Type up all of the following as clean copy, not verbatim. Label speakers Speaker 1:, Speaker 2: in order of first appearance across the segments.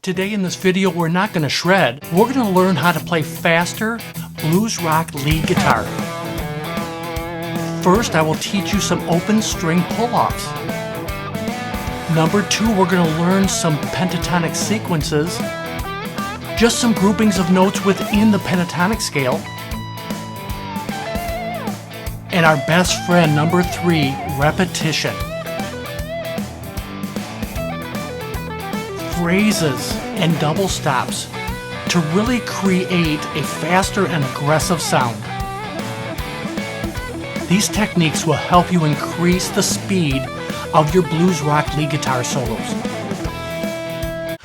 Speaker 1: Today in this video, we're not going to shred. We're going to learn how to play faster blues rock lead guitar. First, I will teach you some open string pull-offs. Number 2, we're going to learn some pentatonic sequences, just some groupings of notes within the pentatonic scale. And our best friend, number 3, repetition. Phrases and double stops to really create a faster and aggressive sound. These techniques will help you increase the speed of your blues rock lead guitar solos.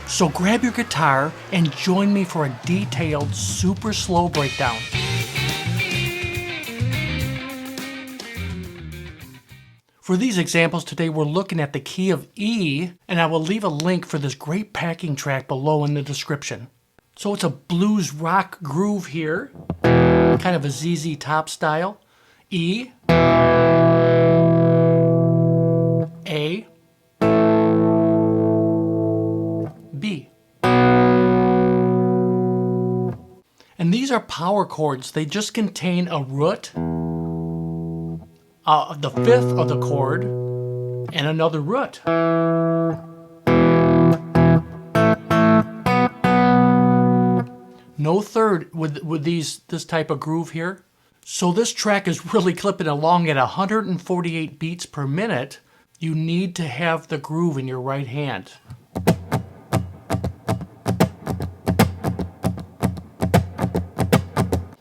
Speaker 1: So grab your guitar and join me for a detailed, super slow breakdown. For these examples today, we're looking at the key of E, and I will leave a link for this great packing track below in the description. So it's a blues rock groove here, kind of a ZZ Top style. E, A, B. And these are power chords. They just contain a root, the fifth of the chord, and another root. No third with this type of groove here. So this track is really clipping along at 148 beats per minute. You need to have the groove in your right hand.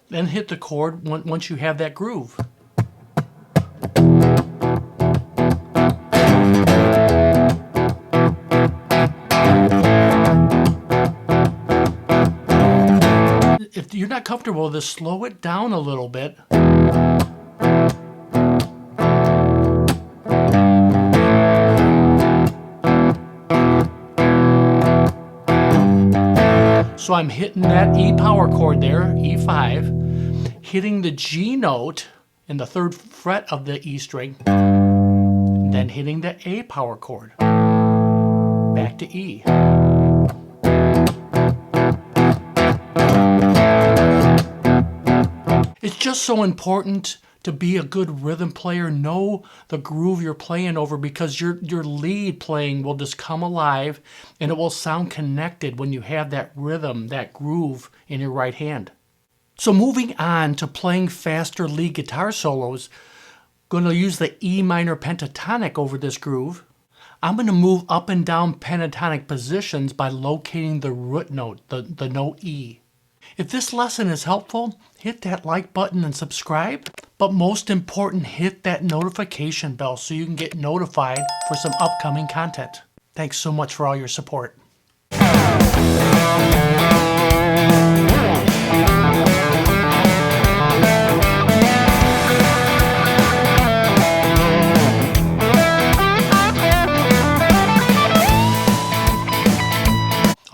Speaker 1: Then hit the chord once you have that groove. If you're not comfortable with this, slow it down a little bit. So I'm hitting that E power chord there, E5, hitting the G note in the 3rd fret of the E string, then hitting the A power chord, back to E. It's just so important to be a good rhythm player. Know the groove you're playing over, because your lead playing will just come alive and it will sound connected when you have that rhythm, that groove in your right hand. So moving on to playing faster lead guitar solos, going to use the E minor pentatonic over this groove. I'm going to move up and down pentatonic positions by locating the root note, the note E. If this lesson is helpful, hit that like button and subscribe. But most important, hit that notification bell so you can get notified for some upcoming content. Thanks so much for all your support.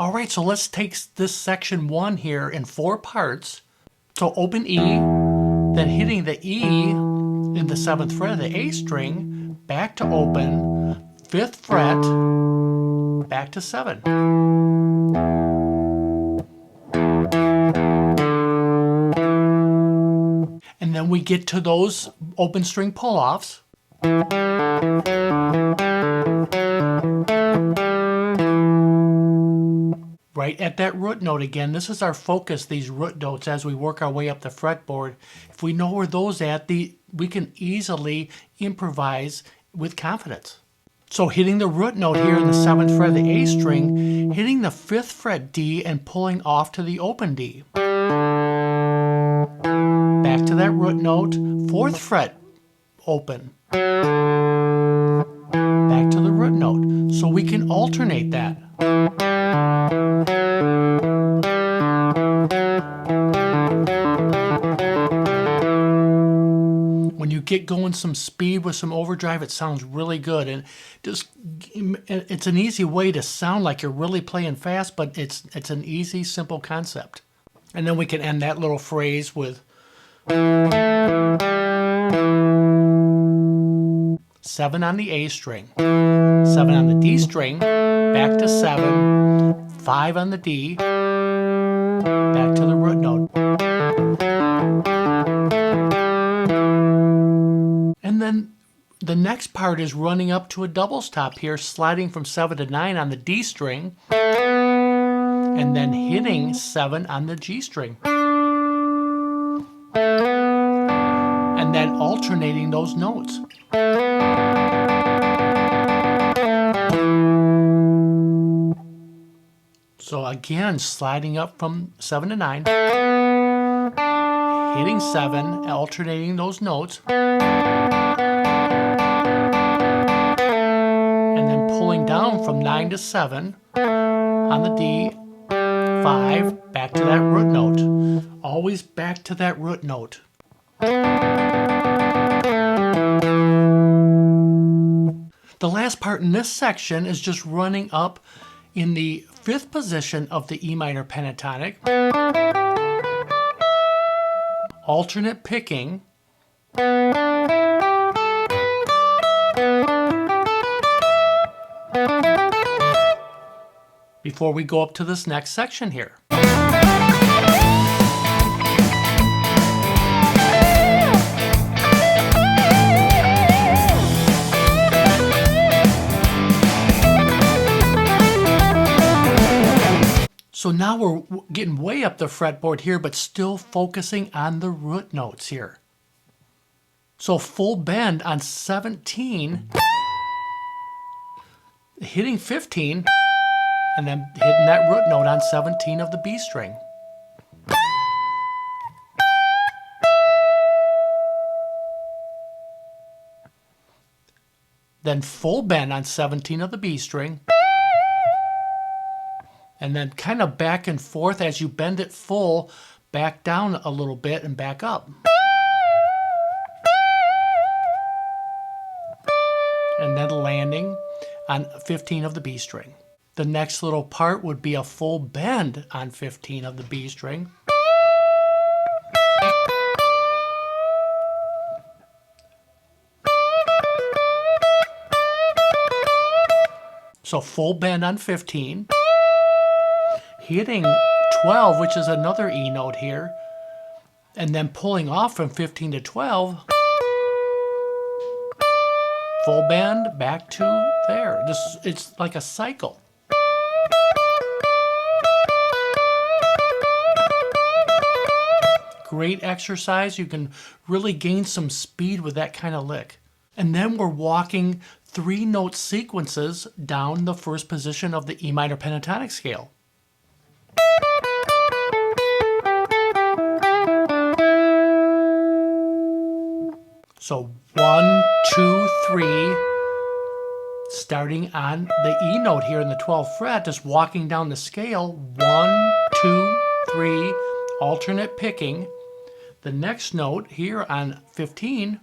Speaker 1: All right, so let's take this section 1 here in 4 parts. So open E, then hitting the E in the 7th fret of the A string, back to open, 5th fret, back to 7. And then we get to those open string pull-offs. Right at that root note again. This is our focus, these root notes, as we work our way up the fretboard. If we know where those at, we can easily improvise with confidence. So hitting the root note here in the 7th fret of the A string, hitting the 5th fret D and pulling off to the open D. Back to that root note, 4th fret open. Back to the root note. So we can alternate that. When you get going some speed with some overdrive, it sounds really good, and it's an easy way to sound like you're really playing fast, but it's an easy, simple concept. And then we can end that little phrase with 7 on the A string, 7 on the D string, back to 7, 5 on the D, back to the root note. And then the next part is running up to a double stop here, sliding from 7 to 9 on the D string, and then hitting 7 on the G string. And then alternating those notes. So again, sliding up from 7 to 9, hitting 7, alternating those notes, and then pulling down from 9 to 7 on the D, 5, back to that root note. Always back to that root note. The last part in this section is just running up in the 5th position of the E minor pentatonic, alternate picking, before we go up to this next section here. So now we're getting way up the fretboard here, but still focusing on the root notes here. So full bend on 17, hitting 15, and then hitting that root note on 17 of the B string. Then full bend on 17 of the B string. And then kind of back and forth as you bend it full, back down a little bit and back up. And then landing on 15 of the B string. The next little part would be a full bend on 15 of the B string. So full bend on 15. Hitting 12, which is another E note here, and then pulling off from 15 to 12, full bend, back to there. It's like a cycle. Great exercise. You can really gain some speed with that kind of lick. And then we're walking 3-note sequences down the 1st position of the E minor pentatonic scale. So 1, 2, 3, starting on the E note here in the 12th fret, just walking down the scale, 1, 2, 3, alternate picking. The next note here on 15,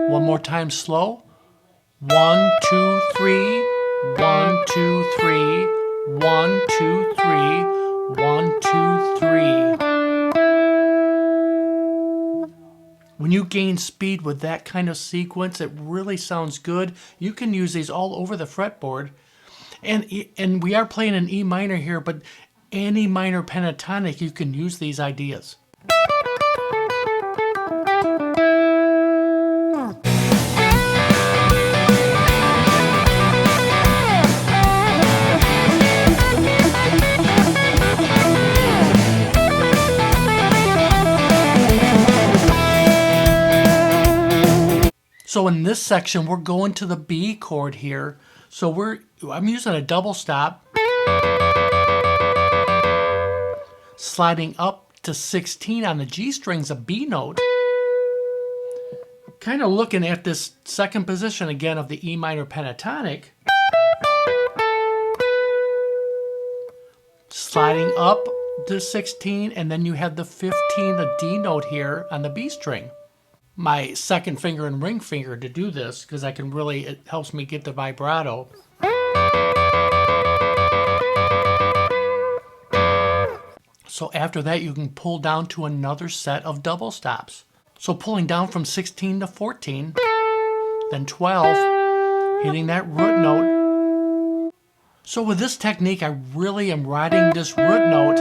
Speaker 1: one more time slow. 1, 2, 3, 1, 2, 3, 1, 2, 3, 1, 2, 3. When you gain speed with that kind of sequence, it really sounds good. You can use these all over the fretboard. And we are playing an E minor here, but any minor pentatonic, you can use these ideas. So in this section, we're going to the B chord here. So I'm using a double stop, sliding up to 16 on the G strings, a B note. Kind of looking at this 2nd position again of the E minor pentatonic. Sliding up to 16, and then you have the 15, the D note here on the B string. My 2nd finger and ring finger to do this because it helps me get the vibrato. So after that, you can pull down to another set of double stops. So pulling down from 16 to 14, then 12, hitting that root note. So with this technique, I really am riding this root note,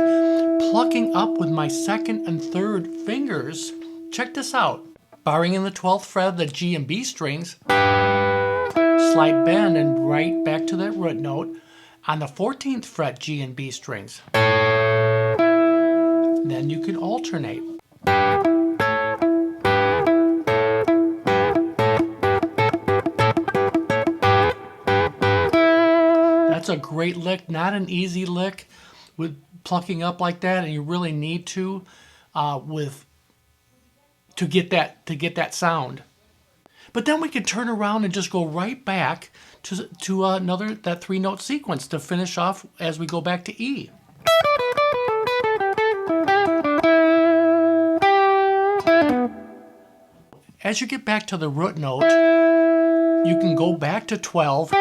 Speaker 1: plucking up with my second and third fingers. Check this out. Barring in the 12th fret of the G and B strings, slight bend and right back to that root note on the 14th fret G and B strings. Then you can alternate. That's a great lick, not an easy lick with plucking up like that, and you really need to get that sound. But then we can turn around and just go right back to another that 3-note sequence to finish off as we go back to E. As you get back to the root note, you can go back to 12,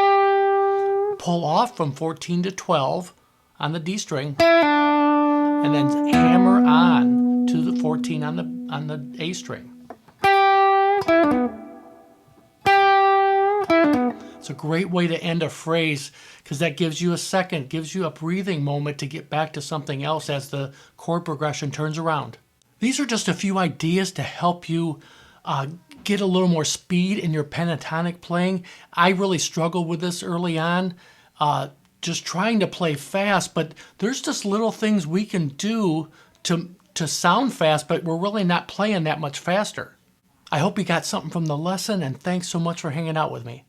Speaker 1: pull off from 14 to 12 on the D string, and then hammer on to the 14 on the A string. It's a great way to end a phrase because that gives you a second, gives you a breathing moment to get back to something else as the chord progression turns around. These are just a few ideas to help you get a little more speed in your pentatonic playing. I really struggled with this early on, just trying to play fast, but there's just little things we can do to sound fast, but we're really not playing that much faster. I hope you got something from the lesson, and thanks so much for hanging out with me.